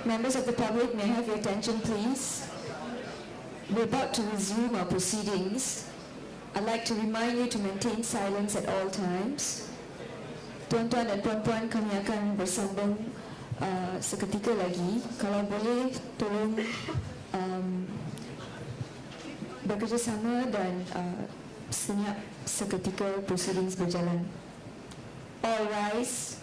Members of the public, may I have your attention, please? We're about to resume our proceedings. I'd like to remind you to maintain silence at all times. Tuan-tuan dan puan-puan, kami akan bersambung seketika lagi. Kalau boleh, tolong bekerjasama dan senyap seketika proceedings berjalan. All rise.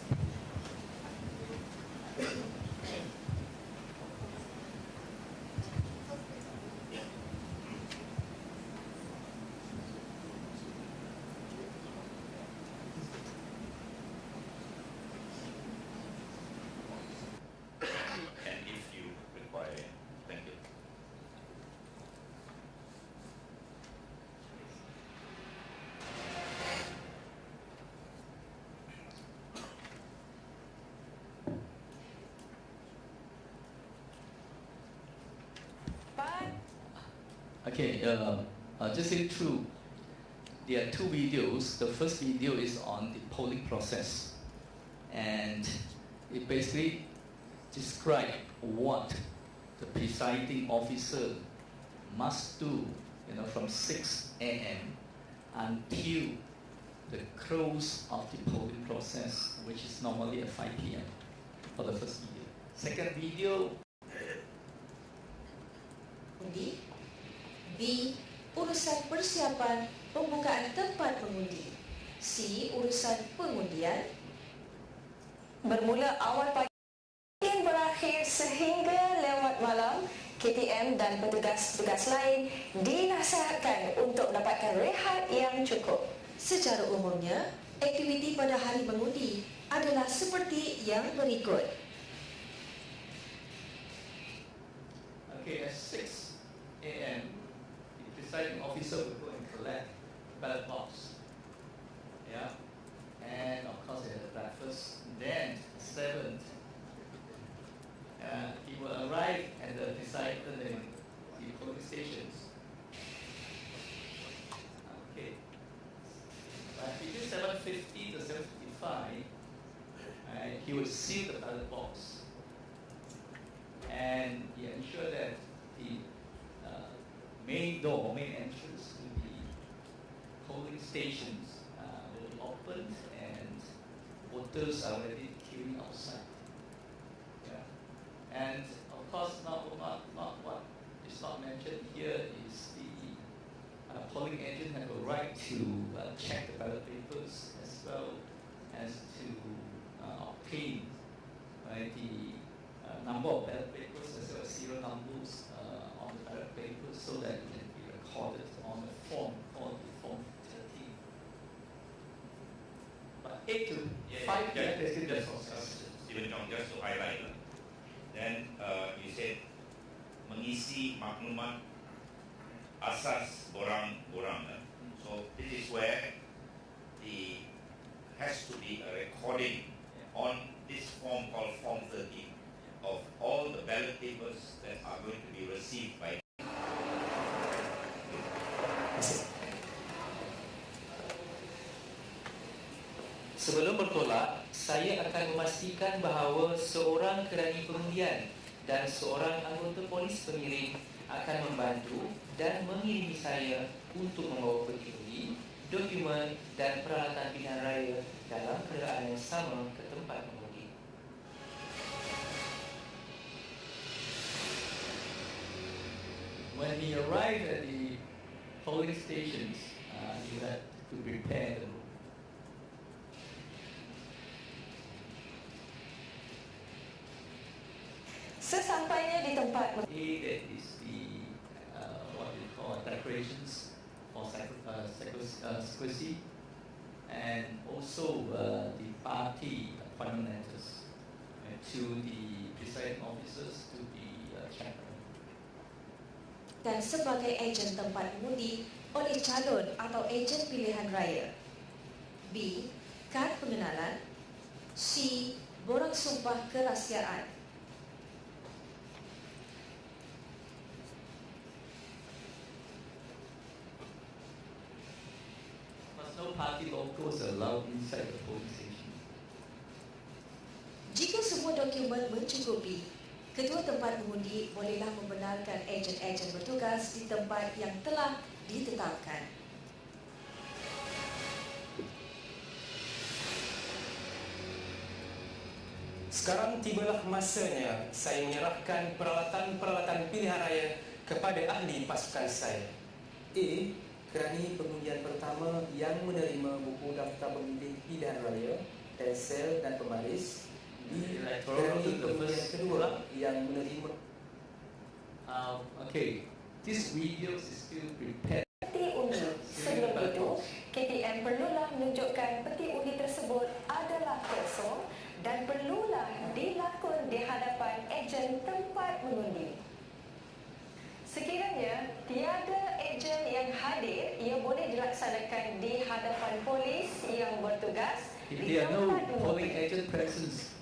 Okay, just in through, there are two videos. The first video is on the polling process, and it basically describes what the presiding officer must do, from 6 a.m. until the close of the polling process, which is normally at 5 p.m. for the first video. Second video. B. Urusan persiapan pembukaan tempat mengundi. C. Urusan pengundian. Bermula awal pagi yang berakhir sehingga lewat malam, KTM dan petugas-petugas lain dinasihatkan untuk mendapatkan rehat yang cukup. Secara umumnya, aktiviti pada hari mengundi adalah seperti yang berikut. Okay, at 6 a.m. presiding officer will go and collect ballot box. Yeah, and of course they have breakfast. Then 7th, he will arrive at the polling stations. Okay, between 7:50 to 7:55, he will seal the ballot box, and he ensure that the main entrance to the polling stations will be opened, and voters are already queuing outside. Yeah. And of course, not what is not mentioned here is the polling agent have a right to check the ballot papers as well as to obtain the number of ballot papers as well as serial numbers on the ballot papers, so that it can be recorded on a form called the Form 13. But 8 to 5 Stephen Chong, just to highlight, then you said mengisi maklumat asas borang-borang. So this is where has to be a recording on this form called Form 13 of all the ballot papers that are going to be received by. Sebelum bertolak, saya akan memastikan bahawa seorang kerani pengundian dan seorang anggota polis pengiring akan membantu dan mengirimi saya untuk membawa peti-peti, dokumen dan peralatan pilihan raya dalam kenderaan yang sama ke tempat mengundi. When he arrived at the polling stations, you had to prepare the room. Sesampainya di tempat That is the what we call decorations for secrecy, and also the party appointment letters to the presiding officers to be chairman. Dan sebagai ejen tempat mengundi oleh calon atau ejen pilihan raya. B. Kad pengenalan. C. Borang sumpah kerahsiaan. No party logos allowed inside the polling station. Jika semua dokumen mencukupi, Ketua tempat mengundi bolehlah membenarkan ejen-ejen bertugas di tempat yang telah ditetapkan. Sekarang tibalah masanya saya menyerahkan peralatan-peralatan pilihan raya kepada ahli pasukan saya. A. Kerani pengundian pertama yang menerima buku daftar pemilih pilihan raya, pensel dan pembaris. B. Kerani pengundian kedua yang menerima. Okay, this video is still prepared. Peti undi. Sebelum itu, KTM perlulah menunjukkan peti undi tersebut adalah kosong dan perlulah dilakon di hadapan ejen tempat mengundi. Sekiranya tiada ejen yang hadir, ia boleh dilaksanakan di hadapan polis yang bertugas If di there are no tempat polling mengundi. agent present,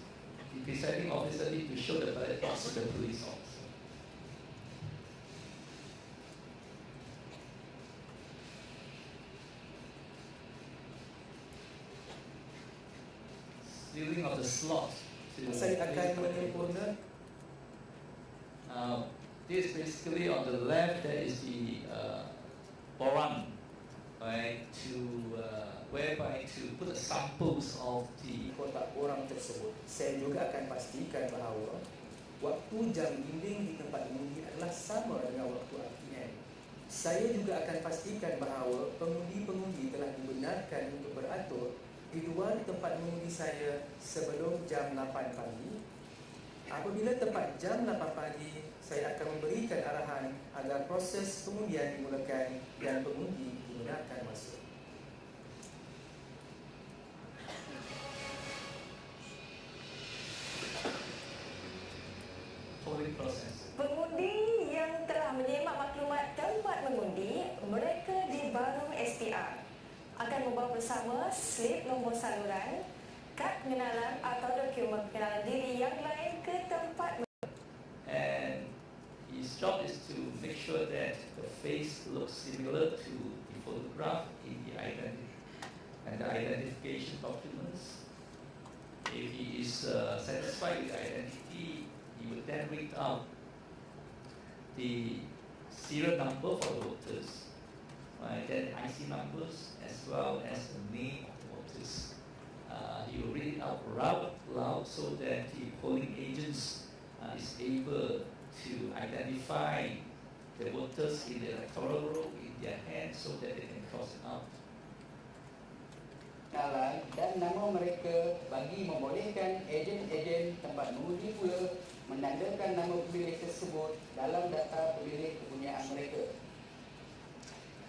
the presiding officer need to show the ballot box to the police officer. Sealing of the slot. Saya akan menyempurnakan. This basically on the left there is the borang, right? Whereby to put the samples of the Kotak borang tersebut. Saya juga akan pastikan bahawa waktu jam dinding di tempat mengundi adalah sama dengan waktu ATM. Saya juga akan pastikan bahawa pengundi-pengundi telah dibenarkan untuk beratur di luar tempat mengundi saya sebelum jam 8 pagi. Apabila tepat jam 8 pagi, saya akan memberikan arahan agar proses pengundian dimulakan dan pengundi dibenarkan masuk. polling process. Pengundi yang telah menyemak maklumat tempat mengundi, mereka di Barung SPR akan membawa bersama slip nombor saluran, kad pengenalan atau dokumen pengenalan diri yang lain ke tempat And his job is to make sure that the face looks similar to the photograph in the identification documents. If he is satisfied with the identity, he would then read out the serial number for the voters, right? Then IC numbers as well as the name of the voters. He will read it out loud so that the polling agents is able to identify the voters in the electoral roll in their hands so that they can cross it out. Kenalan dan nama mereka bagi membolehkan ejen-ejen tempat mengundi pula menandakan nama pemilih tersebut dalam data pemilih kepunyaan mereka.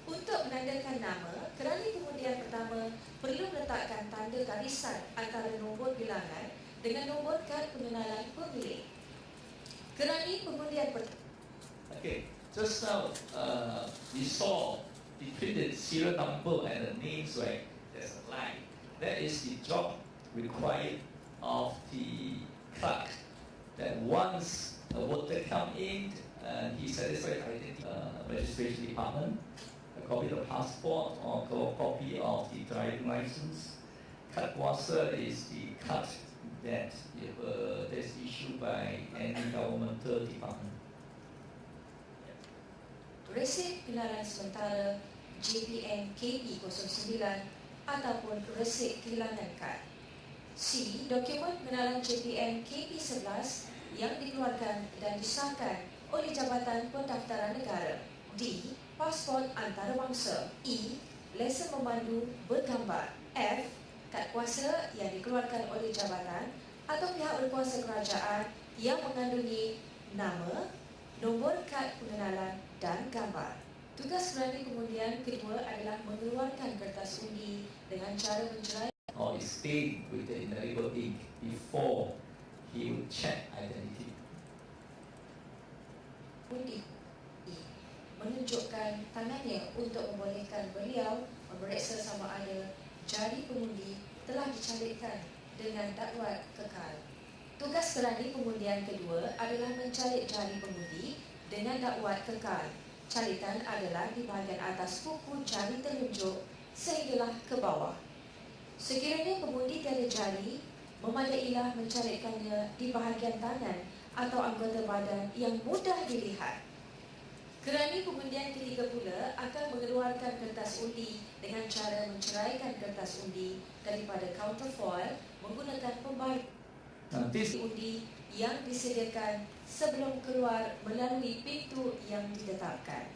Untuk menandakan nama, kerana pengundian pertama perlu meletakkan tanda garisan antara nombor bilangan dengan nombor kad pengenalan pemilih. Kerana pengundian pertama. Okay, just now we saw between the serial number and the names, right? There's a line. That is the job required of the clerk. That once a voter come in and he satisfies identity, registration department, a copy of the passport or a copy of the driving license. Card kuasa is the card that is issued by any governmental department. Resit pengenalan sementara JPN KP09 ataupun resit kehilangan kad. C. Dokumen pengenalan JPN KP11 yang dikeluarkan dan disahkan oleh Jabatan Pendaftaran Negara. D. Pasport antarabangsa. E. Lesen memandu bergambar. F. Kad kuasa yang dikeluarkan oleh jabatan atau pihak berkuasa kerajaan yang mengandungi nama, nombor kad pengenalan dan gambar. Tugas kerana pengundian kedua adalah mengeluarkan kertas undi dengan cara mencerai Or is stained with the indelible ink before he would check identity. undi. Menunjukkan tangannya untuk membolehkan beliau memeriksa sama ada jari pengundi telah dicalitkan dengan dakwat kekal. Tugas kerani pengundian kedua adalah mencalik jari pengundi dengan dakwat kekal. Calitan adalah di bahagian atas kuku jari telunjuk sehinggalah ke bawah. Sekiranya pengundi tiada jari, memadailah mencalitkannya di bahagian tangan atau anggota badan yang mudah dilihat. Kerani pengundian ketiga pula akan mengeluarkan kertas undi dengan cara menceraikan kertas undi daripada counterfoil menggunakan pembalut undi yang disediakan sebelum keluar melalui pintu yang ditetapkan.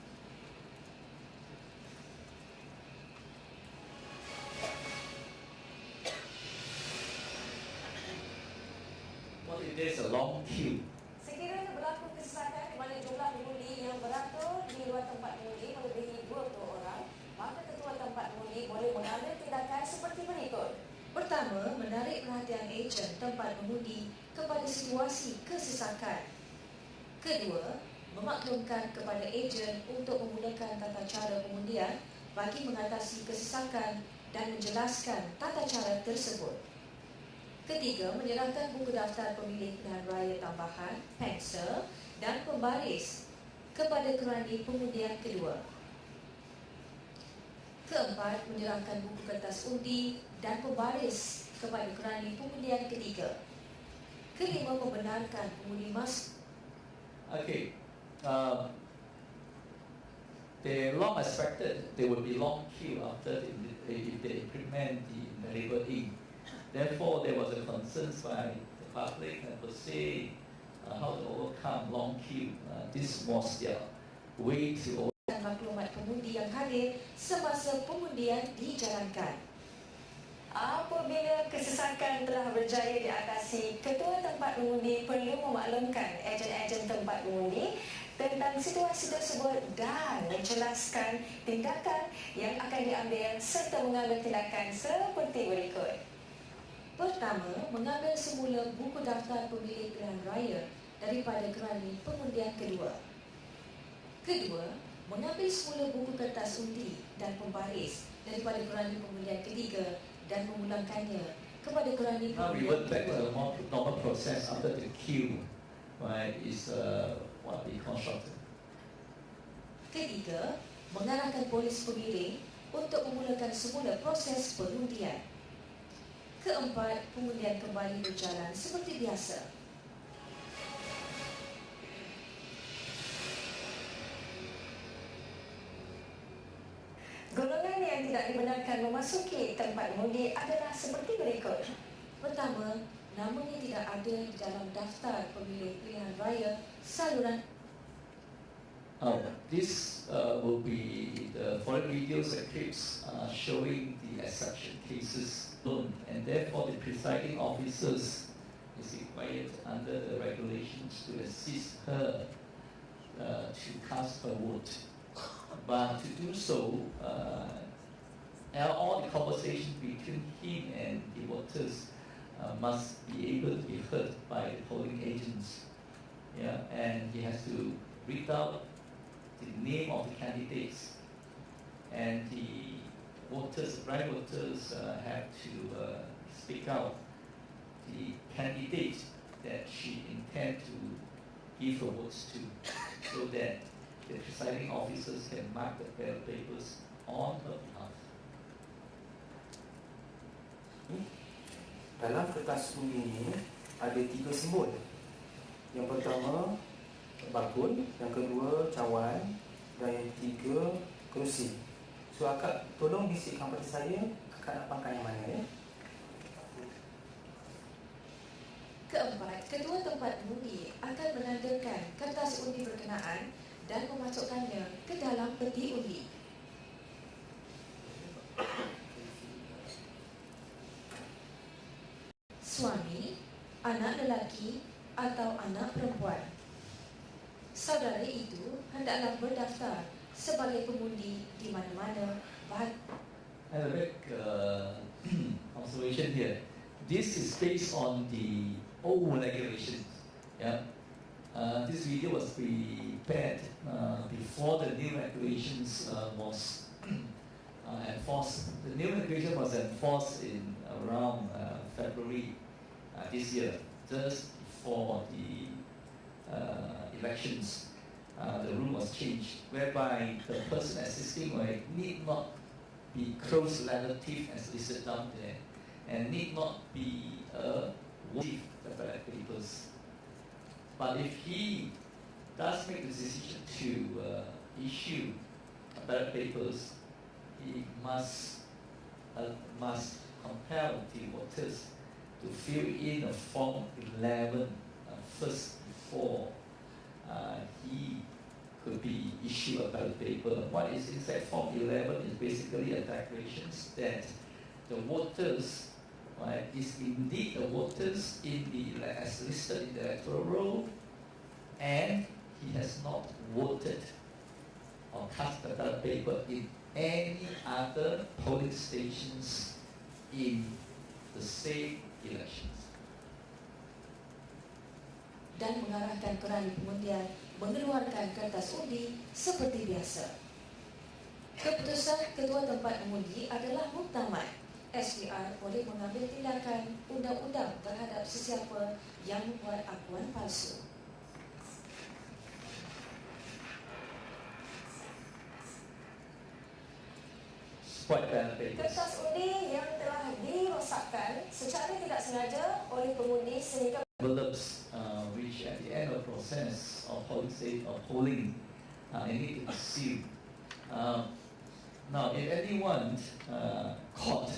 What if there's a long queue? Sekiranya berlaku kesesakan di mana jumlah pengundi yang beratur di luar tempat mengundi melebihi 20 orang, maka ketua tempat mengundi boleh mengambil tindakan seperti berikut. Pertama, menarik perhatian ejen tempat mengundi kepada situasi kesesakan. Kedua, memaklumkan kepada ejen untuk menggunakan tata cara pengundian bagi mengatasi kesesakan dan menjelaskan tata cara tersebut. Ketiga, menyerahkan buku daftar pemilih pilihan raya tambahan, pensel dan pembaris kepada kerani pengundian kedua. Keempat, menyerahkan buku kertas undi dan pembaris kepada kerani pengundian ketiga. Kelima, membenarkan pengundi masuk. Okay. They long expected there will be long queue after if they implement the label ink. Therefore, there was a concern by the public and per se how to overcome long queue. This was their way to Dan maklumat pengundi yang hadir semasa pengundian dijalankan. Apabila kesesakan telah berjaya diatasi, ketua tempat mengundi perlu memaklumkan ejen-ejen tempat mengundi tentang situasi tersebut dan menjelaskan tindakan yang akan diambil serta mengambil tindakan seperti berikut. Pertama, mengambil semula buku daftar pemilih pilihan raya daripada kerani pengundian kedua. Kedua, mengambil semula buku kertas undi dan pembaris daripada kerani pengundian ketiga dan memulangkannya kepada kerani now pengundian revert back to kedua. the more normal process after the queue, right, is what we constructed. Ketiga, mengarahkan polis pengiring untuk memulakan semula proses pengundian. Keempat, pengundian kembali berjalan seperti biasa. Golongan yang tidak dibenarkan memasuki tempat mengundi adalah seperti berikut. Pertama, namanya tidak ada di dalam daftar pemilih pilihan raya saluran. This will be the following videos and clips showing the exception cases alone, and therefore the presiding officers is required under the regulations to assist her to cast her vote. But to do so, all the conversation between him and the voters must be able to be heard by the polling agents. Yeah, and he has to read out the name of the candidates, and the voters, the blind voters, have to speak out the candidate that she intends to give her votes to, so that the presiding officers can mark the ballot papers on her behalf. Dalam kertas undi ini ada 3 simbol. Yang pertama bakul, yang kedua cawan dan yang ketiga kerusi. So akak tolong bisikkan pada saya, akak nak pakai yang mana ya? Keempat, ketua tempat mengundi akan menandakan kertas undi berkenaan dan memasukkannya ke dalam peti undi. Suami, anak lelaki atau anak perempuan. Saudara itu hendaklah berdaftar sebagai pengundi di mana-mana bahagian. And a big observation here. This is based on the old regulations. Yeah. This video was prepared before the new regulations was enforced. The new regulation was enforced in around February this year, just before the elections. The rule was changed, whereby the person assisting need not be close relative as listed down there, and need not be a relative of the ballot papers. But if he does make the decision to issue ballot papers, he must compel the voters to fill in a Form 11 first before he could be issued a ballot paper. What is inside Form 11 is basically a declaration that the voters, right, is indeed the voters in the as listed in the electoral roll, and he has not voted or cast the ballot paper in any other polling stations in the same elections. Dan mengarahkan kerana pengundian mengeluarkan kertas undi seperti biasa. Keputusan Ketua Tempat Mengundi adalah muktamad. SPR boleh mengambil tindakan undang-undang terhadap sesiapa yang membuat akuan palsu. Spoiled ballot papers. Kertas undi yang telah dirosakkan secara tidak sengaja oleh pengundi sehingga Envelopes which at the end of the process of polling they need to be sealed. Now, if anyone caught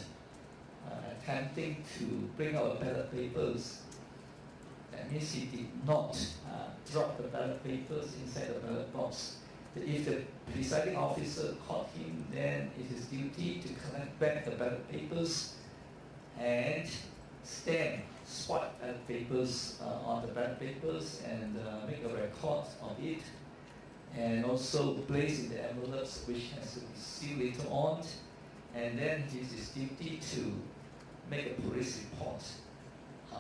attempting to bring out ballot papers, that means he did not drop the ballot papers inside the ballot box. If the presiding officer caught him, then it is duty to collect back the ballot papers and stamp spot ballot papers on the ballot papers and make a record of it, and also place in the envelopes which has to be sealed later on, and then it is his duty to make a police report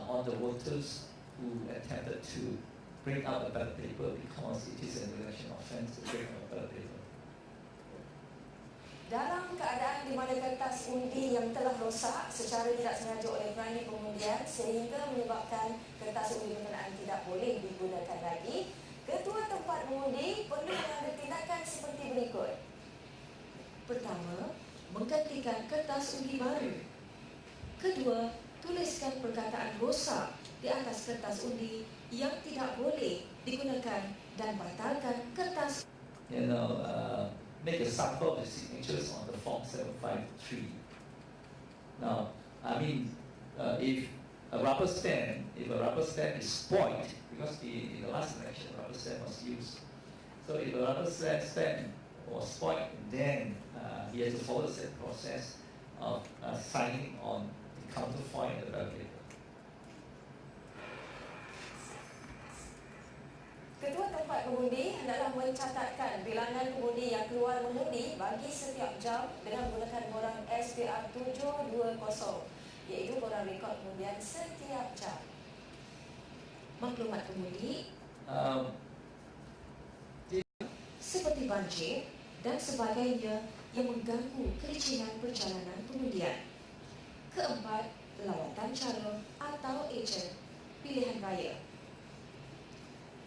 on the voters who attempted to bring out the ballot paper, because it is an election offence to bring out a ballot paper. dalam keadaan di mana kertas undi yang telah rosak secara tidak sengaja oleh kerana pengundian sehingga menyebabkan kertas undi berkenaan tidak boleh digunakan lagi, Ketua Tempat Mengundi perlu mengambil tindakan seperti berikut. Pertama, menggantikan kertas undi baru. Kedua, tuliskan perkataan rosak di atas kertas undi yang tidak boleh digunakan dan batalkan kertas. Make a sample of the signatures on the Form 753. Now, I mean, if a rubber stamp is spoiled, because in the last election rubber stamp was used, so if a rubber stamp was spoiled, then he has to follow the same process of signing on the counterfoil and the ballot paper. Ketua Tempat Mengundi hendaklah mencatatkan bilangan pengundi yang keluar mengundi bagi setiap jam dengan menggunakan borang SPR 720, iaitu borang rekod pengundian setiap jam. Maklumat pengundi seperti banjir dan sebagainya yang mengganggu kelicinan perjalanan pengundian. Keempat, lawatan calon atau ejen pilihan raya.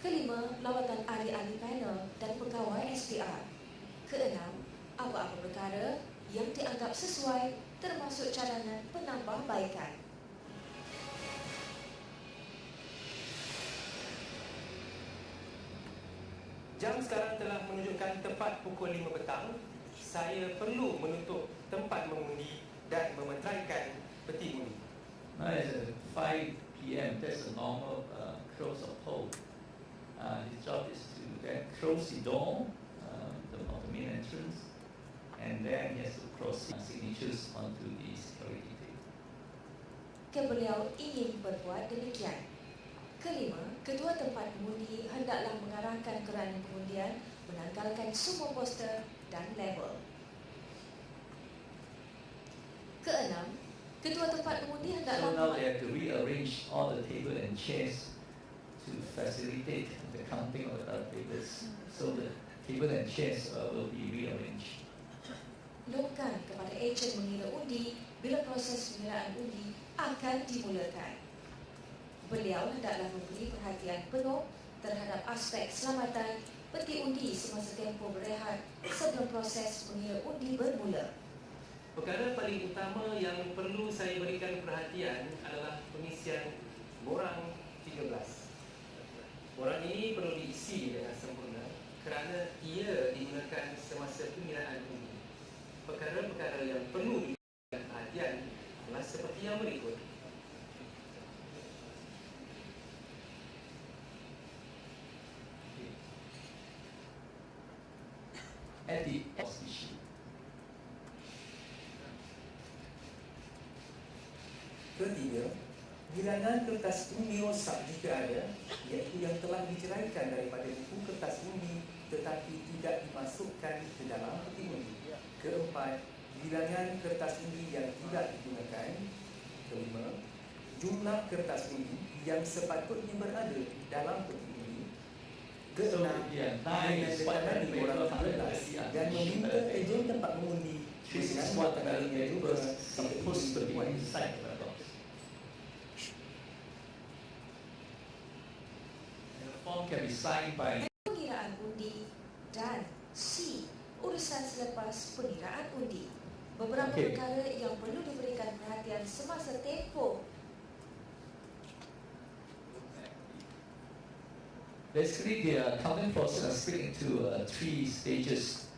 Kelima, lawatan ahli-ahli panel dan pegawai SPR. Keenam, apa-apa perkara yang dianggap sesuai termasuk cadangan penambahbaikan. Jam sekarang telah menunjukkan tepat pukul 5 petang. Saya perlu menutup tempat mengundi dan memeteraikan peti undi. Now it's at 5 p.m. That's a normal close of poll. His job is to then close the door of the main entrance, and then he has to cross signatures onto the security tape. Beliau ingin berbuat demikian. Kelima, Ketua Tempat Mengundi hendaklah mengarahkan kerana pengundian menanggalkan semua poster dan label. Keenam, Ketua Tempat Mengundi hendaklah So now they have to rearrange all the table and chairs to facilitate the counting of the ballot papers. So the table and chairs will be rearranged. longkan kepada ejen mengira undi bila proses pengiraan undi akan dimulakan. Beliau hendaklah memberi perhatian penuh terhadap aspek keselamatan peti undi semasa tempoh berehat sebelum proses mengira undi bermula. Perkara paling utama yang perlu saya berikan perhatian adalah pengisian borang 13. Borang at the issue. Ketiga, bilangan kertas undi rosak jika ada, iaitu yang telah diceraikan daripada buku kertas undi tetapi tidak dimasukkan ke dalam peti undi. Keempat, bilangan kertas undi yang tidak digunakan. Kelima, jumlah kertas undi yang sepatutnya berada dalam peti undi. Keenam, menandatangani orang 13 dan meminta ejen tempat mengundi dengan menandatangani juga supposed to be inside the box. And the form can be signed by Pengiraan undi dan C. Urusan selepas pengiraan undi. Beberapa Okey. perkara yang perlu diberikan perhatian semasa tempoh. Basically, the counting process is split into 3 stages.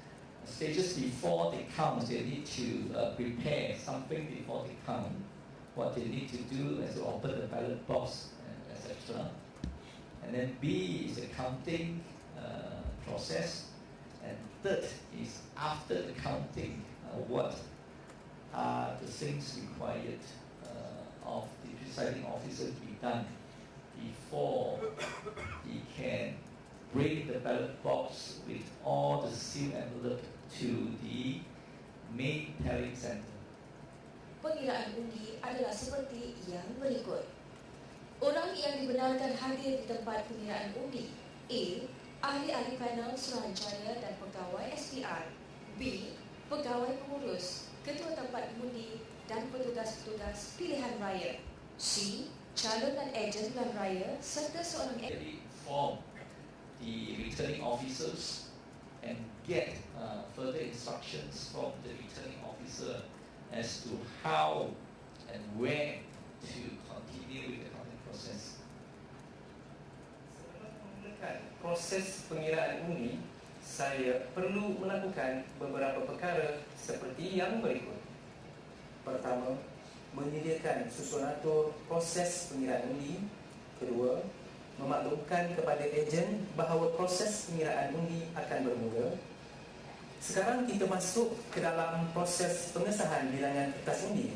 Stages before they count, they need to prepare something before they count. What they need to do is to open the ballot box, etc. And then B is the counting process. And third is after the counting, what are the things required of the presiding officer to be done before he can bring the ballot box with all the sealed envelope to the main tallying center. Pengiraan undi adalah seperti yang berikut. Orang yang dibenarkan hadir di tempat pengiraan undi: A. Ahli-ahli panel Suruhanjaya dan pegawai SPR. B. Pegawai pengurus, ketua tempat mengundi dan petugas-petugas pilihan raya. C. Calon dan ejen pilihan raya serta seorang Really inform the returning officers and get further instructions from the returning officer as to how and when to continue with the counting process. Sebelum memulakan proses pengiraan undi, saya perlu melakukan beberapa perkara seperti yang berikut. Pertama, menyediakan susunatur proses pengiraan undi. Kedua, memaklumkan kepada ejen bahawa proses pengiraan undi akan bermula. Sekarang kita masuk ke dalam proses pengesahan bilangan kertas undi.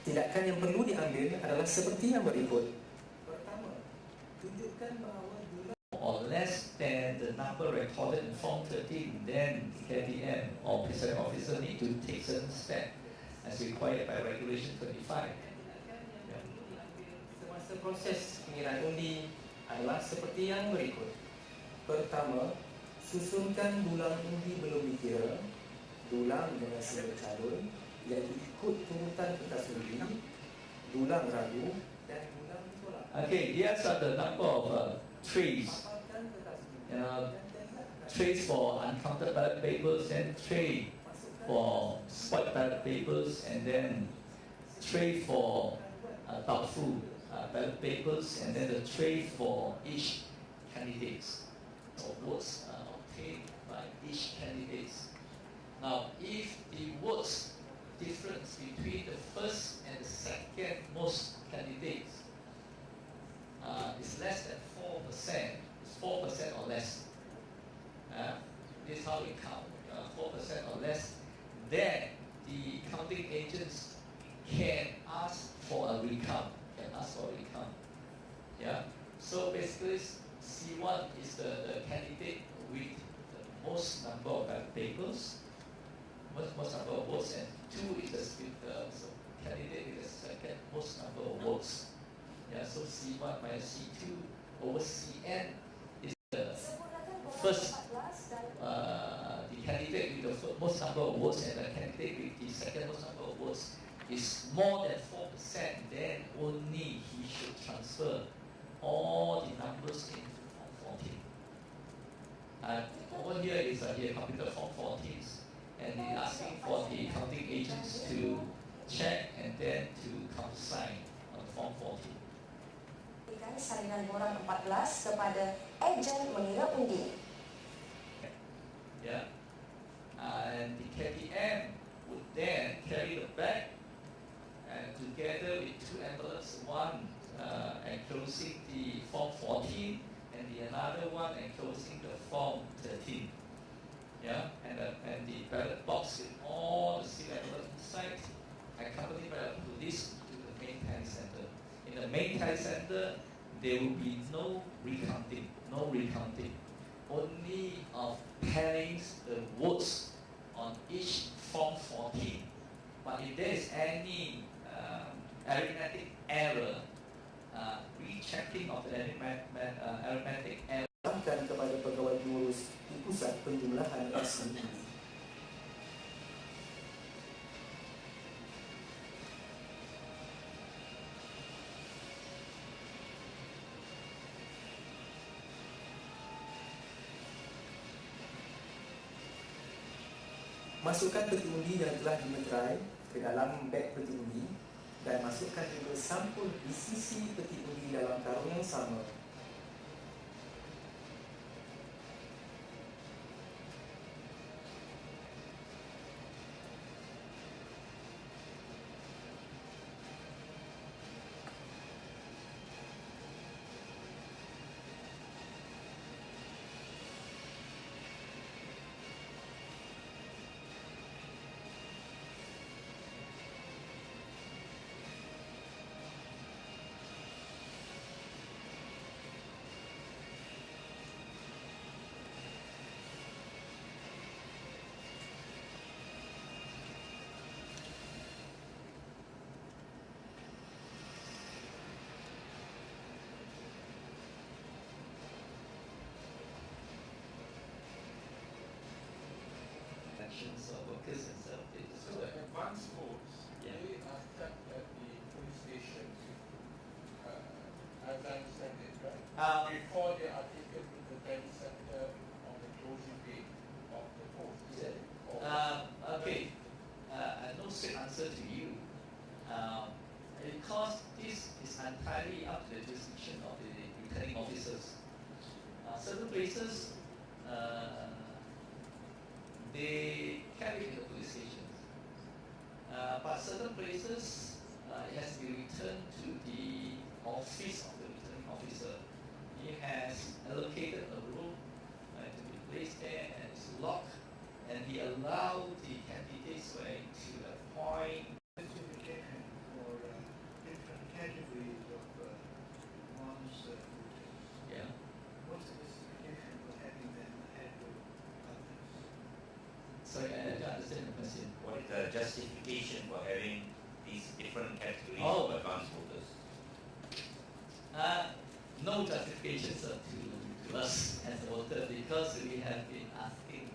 Tindakan yang perlu diambil adalah seperti yang berikut. Pertama, tunjukkan bahawa Or less than the number recorded in Form 13, then the KTM or presiding officer need to take certain steps as required by Regulation 25. Semasa proses pengiraan undi adalah seperti yang berikut. pertama, susunkan dulang undi belum dikira, dulang dengan simbol calon, iaitu ikut turutan kertas undi, dulang ragu dan dulang tolak. Okay, here's the number of trays. Paparkan kertas undi Trays for uncounted ballot papers, and tray for spoiled ballot papers, and then tray for doubtful ballot papers, and then the tray for each candidates or votes obtained by each candidates. Now, if the votes difference between the first and the second most candidates is less than 4%, it's 4% or less. This is how we count, 4% or less. Then the counting agents can ask for a recount. Yeah. So basically, C1 is the candidate with the most number of ballot papers, most number of votes, and 2 is the candidate with the second most number of votes. Yeah. So C1 minus C2 over Cn is the first. The candidate with the most number of votes and the candidate with the second most number of votes is more than 4%, then only he should transfer all the numbers into Form 14. Over here is here computer Form 14s, and they're asking for the counting agents to check and then to countersign on Form 14. Salinan borang 14 kepada ejen mengira undi. Yeah. And the KTM would then carry the bag and together with 2 envelopes, one enclosing the Form 14 and the another one enclosing the Form 13. yeah, and the ballot box with all the seal envelopes inside, accompanied by the police to the main tally center. In the main tally center, there will be no recounting, only of tallying the votes on each Form 14. But if there is any arithmetic error, rechecking of the arithmetic error. Akan kepada pegawai pengurus di pusat penjumlahan asli ini. Masukkan peti undi yang telah dimeterai ke dalam beg peti undi dan masukkan juga sampul isi peti undi dalam karung yang sama. Of workers and stuff. So the advance votes, Yeah. they are kept at the police station, as I understand it, right? Before they are taken to the tally center on the closing day of the poll. Is Yeah. it? Or- Okay, no straight answer to you. Because this is entirely up to the jurisdiction of the returning officers. Certain places, they carry in the police stations. But certain places, it has to be returned to the office of the returning officer. He has allocated a room to be placed there, and it's locked, and he allowed the candidates to appoint. Specification for different categories of one's voters. Yeah. What's the justification for having them ahead of others? Sorry, I don't understand the question. What is the justification for having these different categories Oh. of advance voters? No justification to us as voters, because we have been asking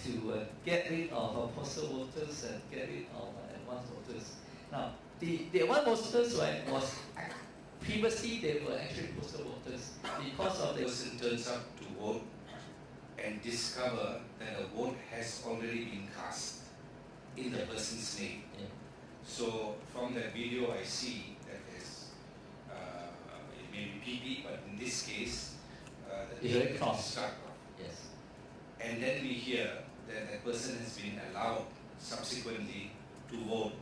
to get rid of postal voters and get rid of advance voters. Now, the advance voters was previously they were actually postal voters because of the Person turns up to vote and discover that a vote has already been cast in the person's name. Yeah. So from that video I see that there's, it may be PP, but in this case, the It's name very is cross. struck off. Yes. And then we hear that that person has been allowed subsequently to vote.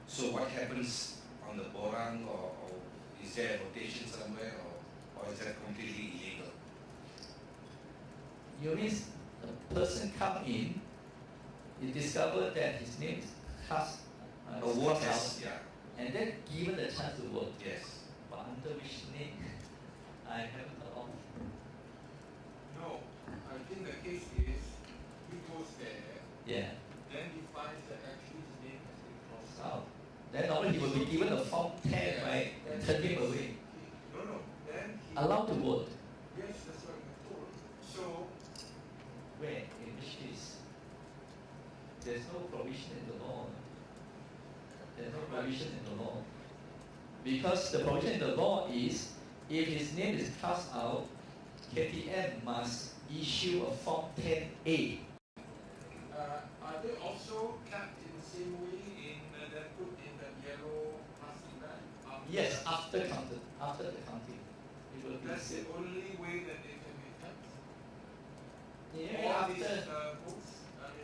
So what happens on the borang, or is there a rotation somewhere, or is that completely illegal? You mean the person come in, you discover that his name is cast, A vote crossed has, out, yeah, and then given the chance to vote. yes. But under which name? I haven't heard of. No, I think the case is, he goes there, Yeah. then he finds that actually his name has been crossed out. Out. Then normally he will be given a form 10, right? And turn him away. No, then he. Allowed to vote. Yes, that's what I'm told. So, Where? In which case? There's no provision in the law. There's no provision in the law. Because the provision in the law is, if his name is cast out, KTM must issue a form 10A. are they also kept in the same way in, that put in the yellow plastic bag? Yes, after counted, after the counting. It will be That's the sealed. only way that they can be kept? Yeah, All these after. books,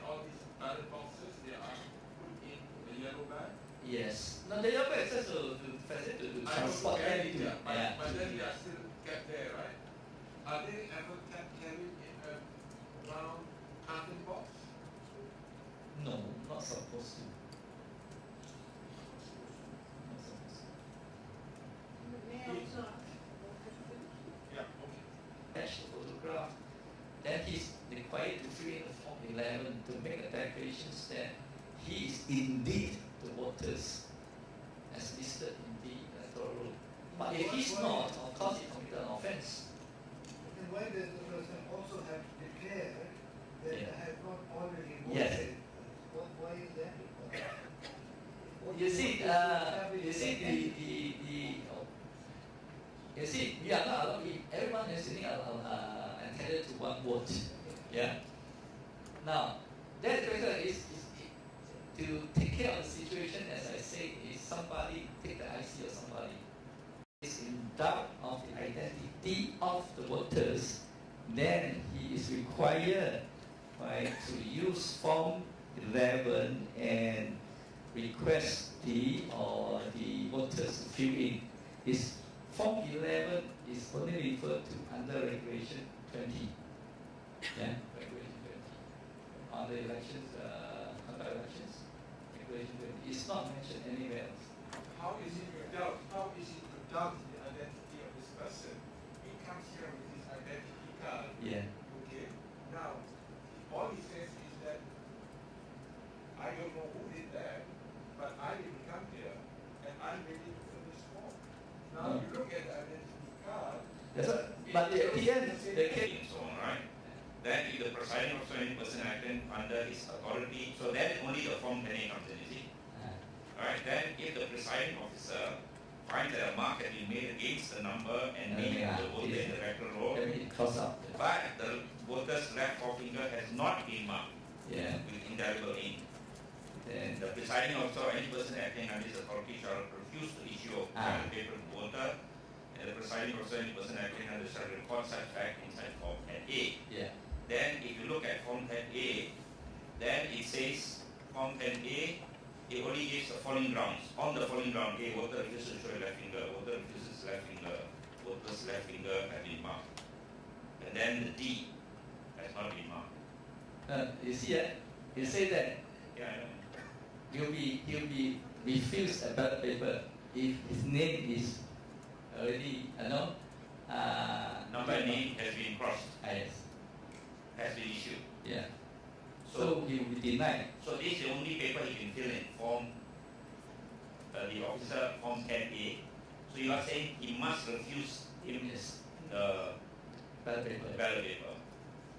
all these ballot boxes, they are put in a yellow bag? Yes. No, they have access to facility to I don't transport them carry to. it, but, Yeah. but then they are still kept there, right? Are they ever kept carried in a brown carton box? No, not supposed to. Not supposed to. Yeah, okay. Fetch the photograph. Then he's required to fill in the Form 11 to make a declaration that he is indeed the voters as listed in the electoral roll. But if he's not, of course he committed an offence. Then why does the person also have to declare that Yeah. I have not already voted? Yes. Why is that? You see, we are not allowed, everyone is entitled to one vote. Yeah. Now, that question is to take care of the situation, as I say, is somebody take the IC of somebody is in doubt of the identity of the voters, then he is required, right, to use Form 11 and request the voters to fill in. This Form 11 is only referred to under Regulation 20. Yeah, Regulation 20. On the elections, conduct elections, Regulation 20. It's not mentioned anywhere else. How is it to doubt? How is it to doubt the identity of this person? He comes here with his identity card. Yeah. Okay. Now, all he says is that I don't know who did that, but I didn't come here, and I'm ready to fill this form. Now you look at the identity card. That's right. But at the end, the case. And so on, right? Then if the presiding officer any person acting under his authority, so then only the Form 10A comes in, you see? Alright, then if the presiding officer finds that a mark has been made against the number and name of the voter in the electoral roll, Let me cross out. but the voter's left forefinger has not been marked Yeah. with indelible ink, Then the presiding officer or any person acting under his authority shall refuse to issue a ballot paper to the voter, and the presiding officer or any person acting under shall record such fact inside Form 10A. yeah. Then if you look at Form 10A, then it says Form 10A, it only gives the following grounds. On the following ground, A, voter refuses to show a left finger, voter refuses left finger, voter's left finger has been marked. And then the D has not been marked. You see, you say that Yeah, I know. he'll be refused a ballot paper if his name is already, Number and name has been crossed, yes. has been issued. Yeah. So he will be denied. So this is the only paper he can fill in, Form, the officer Form 10A. So you are saying he must refuse him Yes. the Ballot paper. ballot paper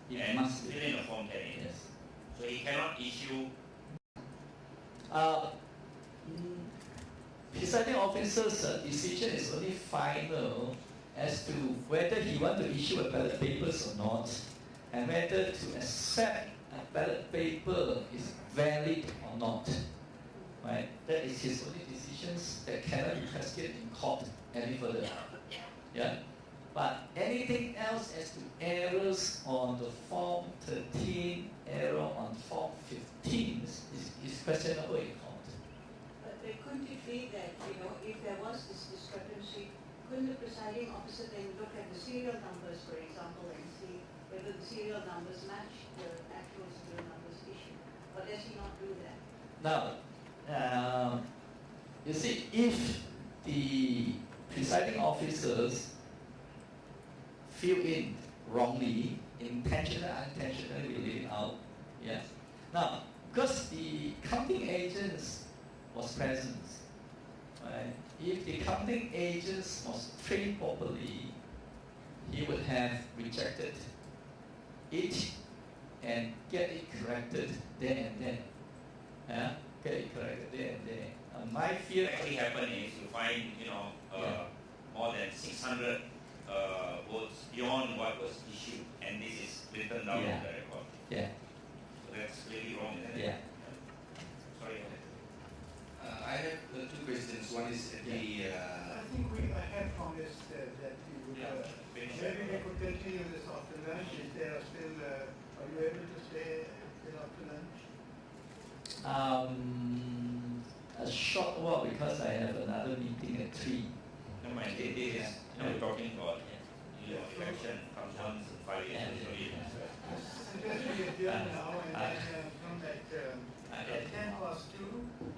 He and must fill in a Form 10A. Yes. So he cannot issue. Presiding officer's decision is only final as to whether he want to issue a ballot papers or not, and whether to accept a ballot paper is valid or not. Right? That is his only decisions that cannot be questioned in court any further. Yeah. But anything else as to errors on the Form 13, error on Form 15 is questionable in court. But couldn't it be that, if there was this discrepancy, couldn't the presiding officer then look at the serial numbers, for example, and see whether the serial numbers match the actual serial numbers issued? Or does he not do that? Now, you see, if the presiding officers fill in wrongly, intentionally, unintentionally, we leave it out. Yeah. Now, because the counting agents was present, right? If the counting agents was trained properly, he would have rejected it and get it corrected there and then. Yeah, get it corrected there and there. My fear Actually happen is you find, more than 600 votes beyond what was issued, and this is written down Yeah. in the record. Yeah, So that's really wrong, isn't it? yeah. Sorry. I have two questions. One is at I think we had promised that we would, maybe we could continue this after lunch. Is there still, are you able to stay till after lunch? A short while because I have another meeting at 3. Never mind, this is, we're talking about, election comes once in 5 years, usually. The suggestion adjourn now and then come at Okay. 10 past 2.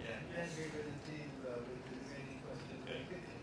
Yeah. Then we will deal with the remaining questions.